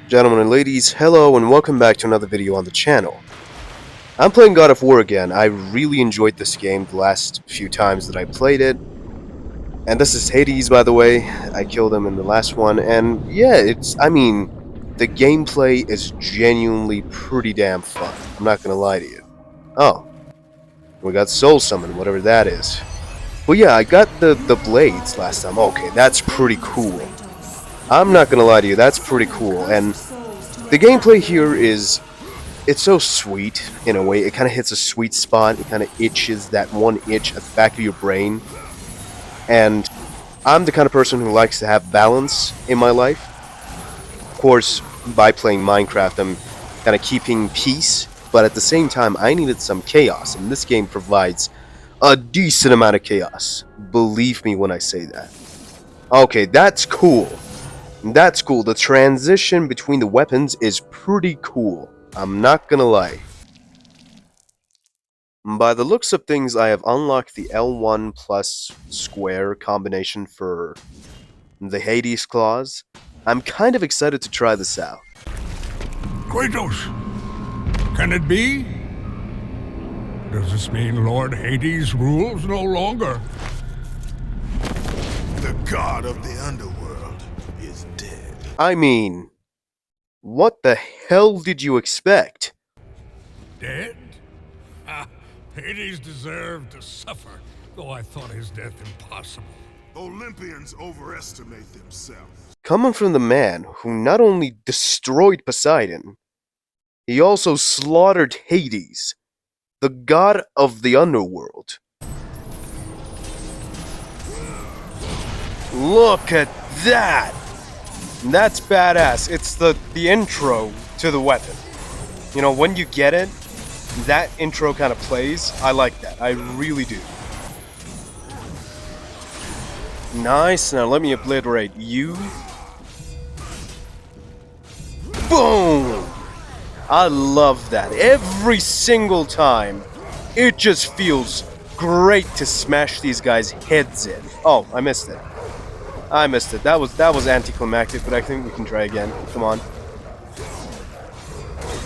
Gentlemen and ladies, hello and welcome back to another video on the channel. I'm playing God of War again. I really enjoyed this game the last few times that I played it. And this is Hades, by the way. I killed him in the last one, and yeah, the gameplay is genuinely pretty damn fun. I'm not gonna lie to you. Oh, we got Soul Summon, whatever that is. But yeah, I got the blades last time. Okay, that's pretty cool. I'm not gonna lie to you, that's pretty cool, and the gameplay here is, it's so sweet, in a way. It kind of hits a sweet spot. It kind of itches that one itch at the back of your brain. And I'm the kind of person who likes to have balance in my life. Of course, by playing Minecraft, I'm kind of keeping peace. But at the same time, I needed some chaos. And this game provides a decent amount of chaos. Believe me when I say that. Okay, that's cool. That's cool. The transition between the weapons is pretty cool. I'm not gonna lie. By the looks of things, I have unlocked the L1 plus square combination for the Hades claws. I'm kind of excited to try this out. Kratos, can it be? Does this mean Lord Hades rules no longer? The god of the underworld is dead. I mean, what the hell did you expect? Dead? Ah, Hades deserved to suffer, though I thought his death impossible. Olympians overestimate themselves. Coming from the man who not only destroyed Poseidon, he also slaughtered Hades, the god of the underworld. Look at that! That's badass. It's the intro to the weapon. You know, when you get it, that intro kind of plays. I like that. I really do. Nice. Now let me obliterate you. Boom! I love that. Every single time, it just feels great to smash these guys' heads in. Oh, I missed it. I missed it. That was anticlimactic, but I think we can try again. Come on.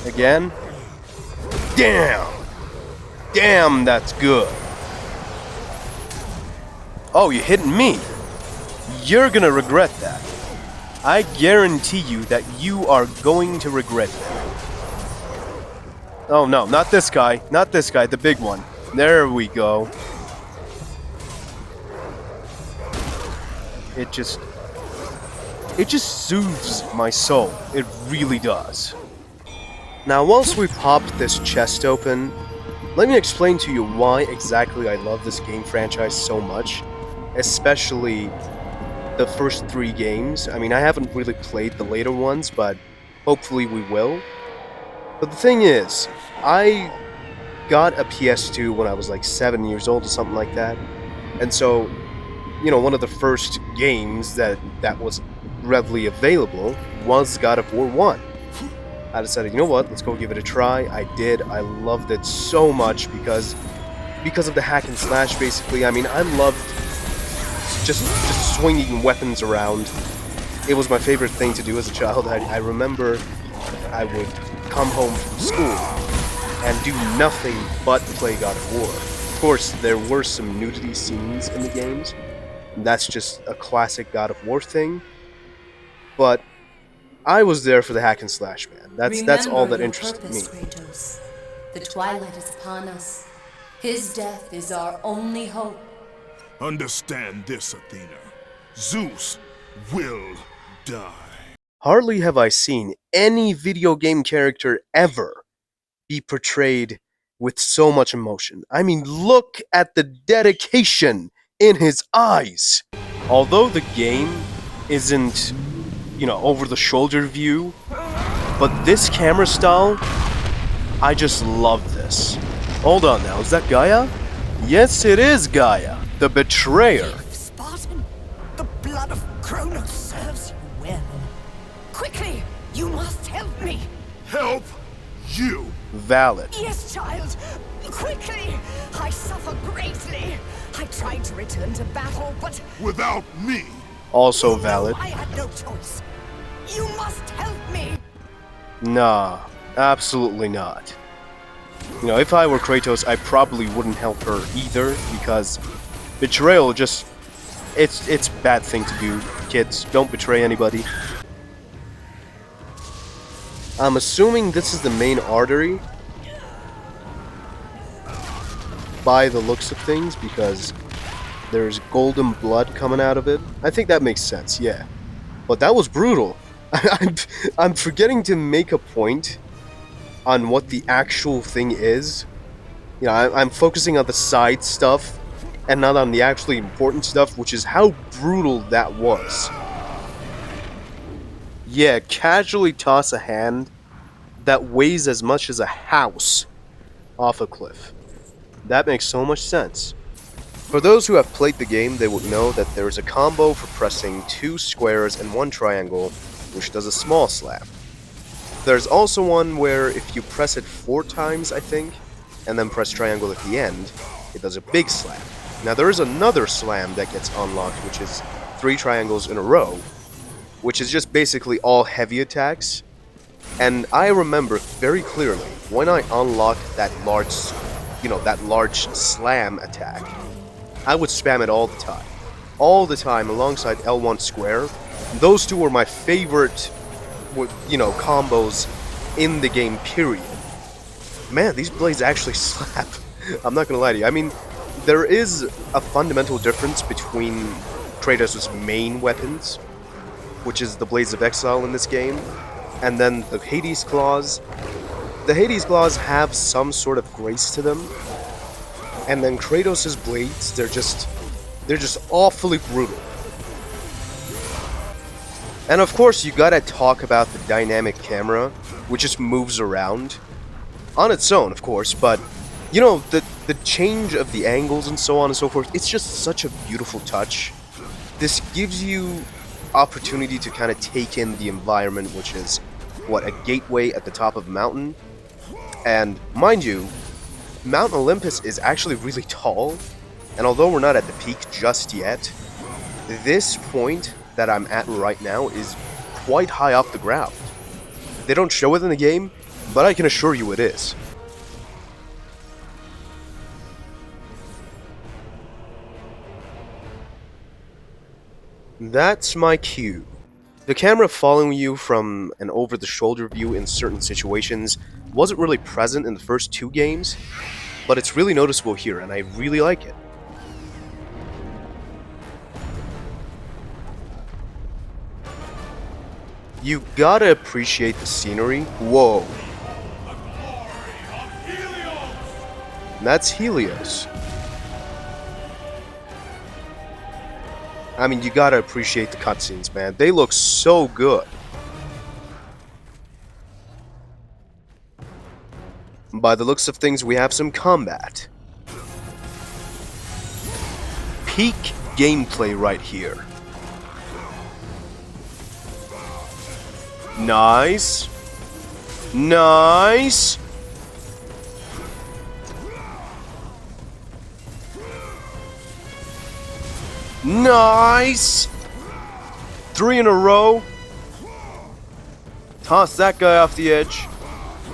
Again. Damn! Damn, that's good. Oh, you're hitting me. You're gonna regret that. I guarantee you that you are going to regret that. Oh no, not this guy. Not this guy, the big one. There we go. It just soothes my soul. It really does. Now, whilst we pop this chest open, let me explain to you why exactly I love this game franchise so much, especially the first 3 games. I mean, I haven't really played the later ones, but hopefully we will. But the thing is, I got a PS2 when I was like 7 years old or something like that, and so, you know, one of the first games that was readily available was God of War 1. I decided, you know what, let's go give it a try. I did. I loved it so much because of the hack and slash, basically. I mean, I loved just swinging weapons around. It was my favorite thing to do as a child. I remember I would come home from school and do nothing but play God of War. Of course, there were some nudity scenes in the games. That's just a classic God of War thing. But I was there for the hack and slash, man. That's all that interested me. Kratos. The twilight is upon us. His death is our only hope. Understand this, Athena. Zeus will die. Hardly have I seen any video game character ever be portrayed with so much emotion. I mean, look at the dedication in his eyes. Although the game isn't, you know, over the shoulder view, but this camera style, I just love this. Hold on now, is that Gaia? Yes, it is Gaia, the betrayer. Spartan, the blood of Kronos serves you well. Quickly, you must help me. Help you. Valid. Yes, child. Quickly. I suffer greatly. I tried to return to battle, but Without me. Also valid. I had no choice. You must help me. Nah, absolutely not. You know, if I were Kratos, I probably wouldn't help her either, because betrayal just... It's a bad thing to do, kids. Don't betray anybody. I'm assuming this is the main artery, by the looks of things, because there's golden blood coming out of it. I think that makes sense, yeah. But that was brutal. I'm forgetting to make a point on what the actual thing is. You know, I'm focusing on the side stuff and not on the actually important stuff, which is how brutal that was. Yeah, casually toss a hand that weighs as much as a house off a cliff. That makes so much sense. For those who have played the game, they would know that there is a combo for pressing 2 squares and 1 triangle, which does a small slam. There's also one where if you press it 4 times, I think, and then press triangle at the end, it does a big slam. Now there is another slam that gets unlocked, which is 3 triangles in a row, which is just basically all heavy attacks. And I remember very clearly when I unlocked that large, slam attack, I would spam it all the time. All the time alongside L1 square. Those two were my favorite, combos in the game, period. Man, these blades actually slap. I'm not gonna lie to you. I mean, there is a fundamental difference between Kratos' main weapons, which is the Blades of Exile in this game, and then the Hades Claws. The Hades Claws have some sort of grace to them, and then Kratos' blades, they're just awfully brutal. And of course, you gotta talk about the dynamic camera, which just moves around. On its own, of course, but, you know, the change of the angles and so on and so forth, it's just such a beautiful touch. This gives you opportunity to kind of take in the environment, which is, what, a gateway at the top of a mountain? And, mind you, Mount Olympus is actually really tall, and although we're not at the peak just yet, this point that I'm at right now is quite high off the ground. They don't show it in the game, but I can assure you it is. That's my cue. The camera following you from an over-the-shoulder view in certain situations wasn't really present in the first 2 games, but it's really noticeable here, and I really like it. You gotta appreciate the scenery. Whoa. That's Helios. I mean, you gotta appreciate the cutscenes, man. They look so good. By the looks of things, we have some combat. Peak gameplay right here. Nice. Nice. Nice. 3 in a row. Toss that guy off the edge.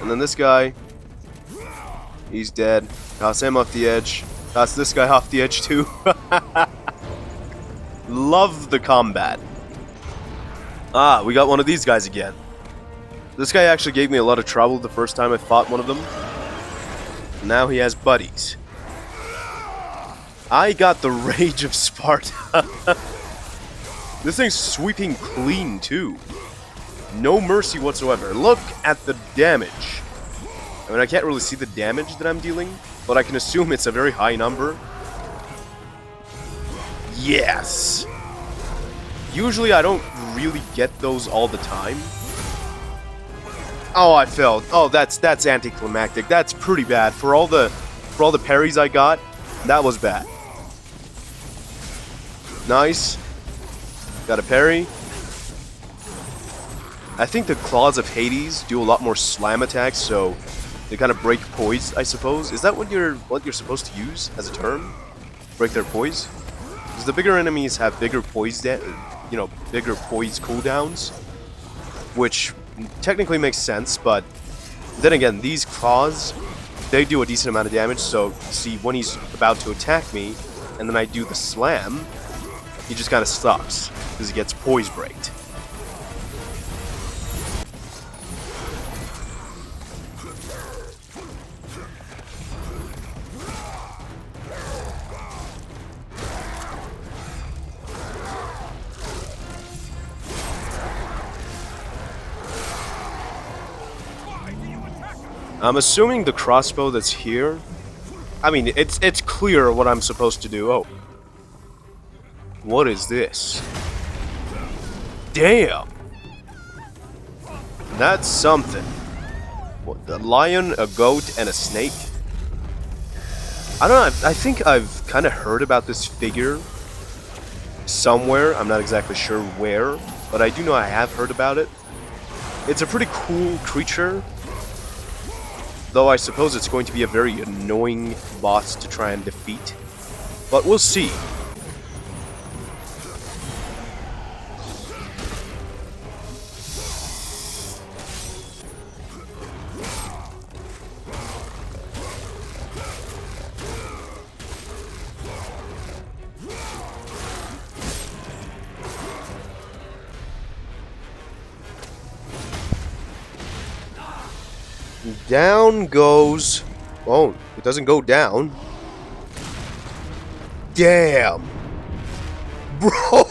And then this guy. He's dead. Toss him off the edge. Toss this guy off the edge too. Love the combat. Ah, we got one of these guys again. This guy actually gave me a lot of trouble the first time I fought one of them. Now he has buddies. I got the Rage of Sparta. This thing's sweeping clean too. No mercy whatsoever. Look at the damage. I mean, I can't really see the damage that I'm dealing, but I can assume it's a very high number. Yes! Usually I don't really get those all the time. Oh, I failed. Oh, that's anticlimactic. That's pretty bad. For all the parries I got, that was bad. Nice. Got a parry. I think the Claws of Hades do a lot more slam attacks, so they kind of break poise, I suppose. Is that what you're supposed to use as a term? Break their poise? Because the bigger enemies have bigger poise, bigger poise cooldowns, which technically makes sense, but then again, these claws, they do a decent amount of damage, so see, when he's about to attack me, and then I do the slam, he just kind of stops, because he gets poise breaked. I'm assuming the crossbow that's here... I mean, it's clear what I'm supposed to do. Oh. What is this? Damn! That's something. What, a lion, a goat, and a snake? I don't know, I think I've kind of heard about this figure somewhere. I'm not exactly sure where, but I do know I have heard about it. It's a pretty cool creature. Though I suppose it's going to be a very annoying boss to try and defeat. But we'll see. Down goes... Oh, it doesn't go down. Damn! Bro!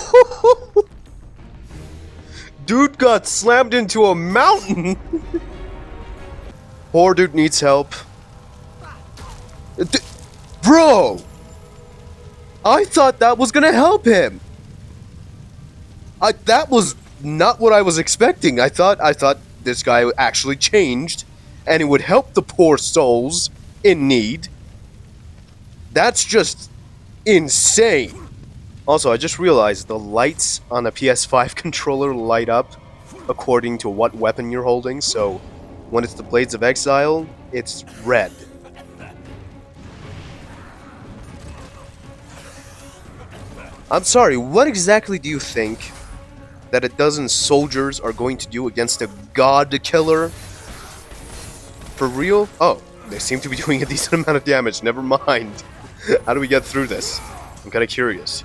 Dude got slammed into a mountain! Poor dude needs help. Bro! I thought that was gonna help him! That was not what I was expecting. I thought this guy actually changed, and it would help the poor souls in need. That's just insane. Also, I just realized the lights on a PS5 controller light up according to what weapon you're holding, so when it's the Blades of Exile, it's red. I'm sorry, what exactly do you think that a dozen soldiers are going to do against a god killer? For real? Oh, they seem to be doing a decent amount of damage. Never mind. How do we get through this? I'm kind of curious.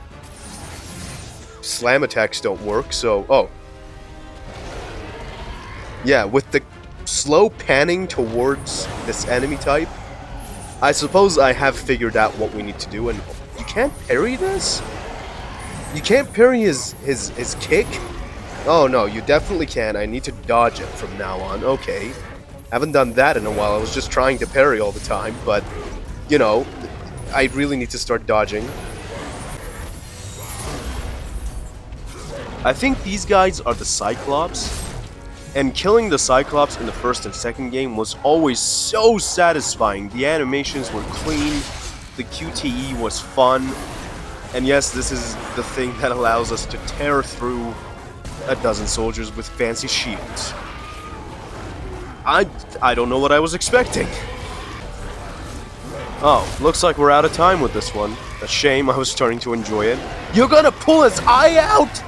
Slam attacks don't work, so... Oh. Yeah, with the slow panning towards this enemy type, I suppose I have figured out what we need to do, and you can't parry this? You can't parry his kick? Oh no, you definitely can. I need to dodge it from now on. Okay. Haven't done that in a while. I was just trying to parry all the time, but, you know, I really need to start dodging. I think these guys are the Cyclops, and killing the Cyclops in the first and second game was always so satisfying. The animations were clean, the QTE was fun, and yes, this is the thing that allows us to tear through a dozen soldiers with fancy shields. I don't know what I was expecting. Oh, looks like we're out of time with this one. A shame, I was starting to enjoy it. You're gonna pull his eye out?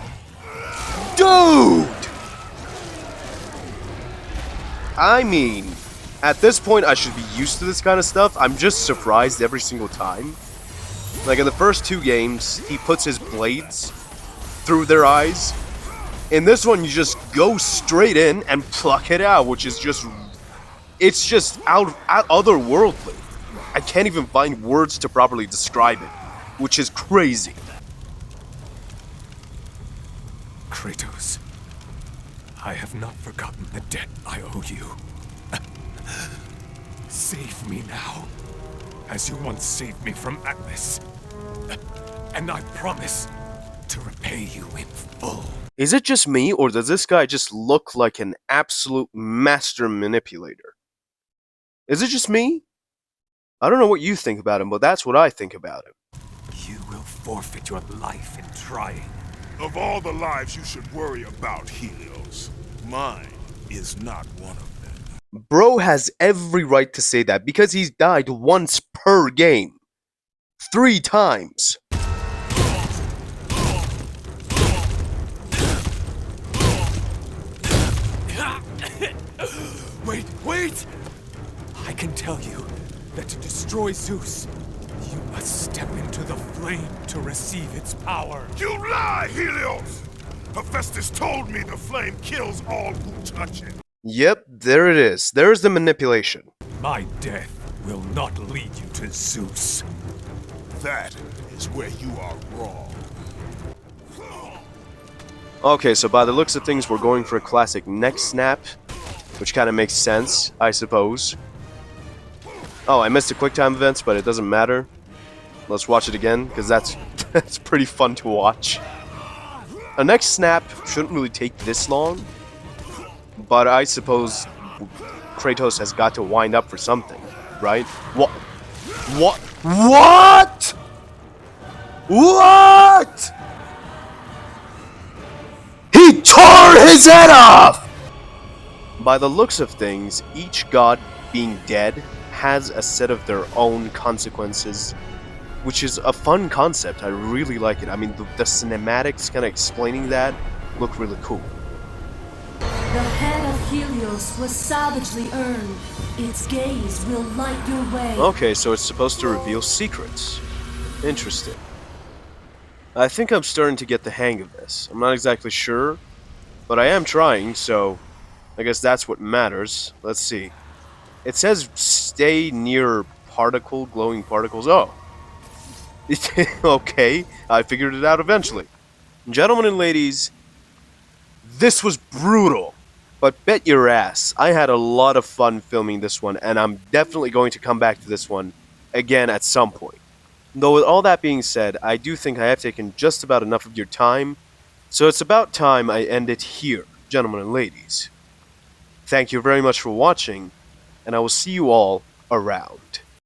Dude! I mean, at this point I should be used to this kind of stuff. I'm just surprised every single time. Like in the first two games, he puts his blades through their eyes. In this one, you just go straight in and pluck it out, which is just... It's just otherworldly. I can't even find words to properly describe it, which is crazy. Kratos, I have not forgotten the debt I owe you. Save me now, as you once saved me from Atlas. And I promise to repay you in full. Is it just me, or does this guy just look like an absolute master manipulator? Is it just me? I don't know what you think about him, but that's what I think about him. You will forfeit your life in trying. Of all the lives you should worry about, Helios, mine is not one of them. Bro has every right to say that, because he's died once per game. 3 times. Wait! I can tell you that to destroy Zeus, you must step into the flame to receive its power. You lie, Helios! Hephaestus told me the flame kills all who touch it. Yep, there it is. There's the manipulation. My death will not lead you to Zeus. That is where you are wrong. Okay, so by the looks of things, we're going for a classic neck snap, which kind of makes sense, I suppose. Oh, I missed the quick time events, but it doesn't matter. Let's watch it again, because that's that's pretty fun to watch. A neck snap shouldn't really take this long, but I suppose Kratos has got to wind up for something, right? What? What? What? What? He tore his head off! By the looks of things, each god being dead has a set of their own consequences, which is a fun concept. I really like it. I mean, the cinematics kind of explaining that look really cool. The head of Helios was savagely earned. Its gaze will light your way. Okay, so it's supposed to reveal secrets. Interesting. I think I'm starting to get the hang of this. I'm not exactly sure, but I am trying, so I guess that's what matters. Let's see. It says stay near glowing particles. Oh. Okay, I figured it out eventually. Gentlemen and ladies, this was brutal. But bet your ass, I had a lot of fun filming this one, and I'm definitely going to come back to this one again at some point. Though with all that being said, I do think I have taken just about enough of your time, so it's about time I end it here, gentlemen and ladies. Thank you very much for watching, and I will see you all around.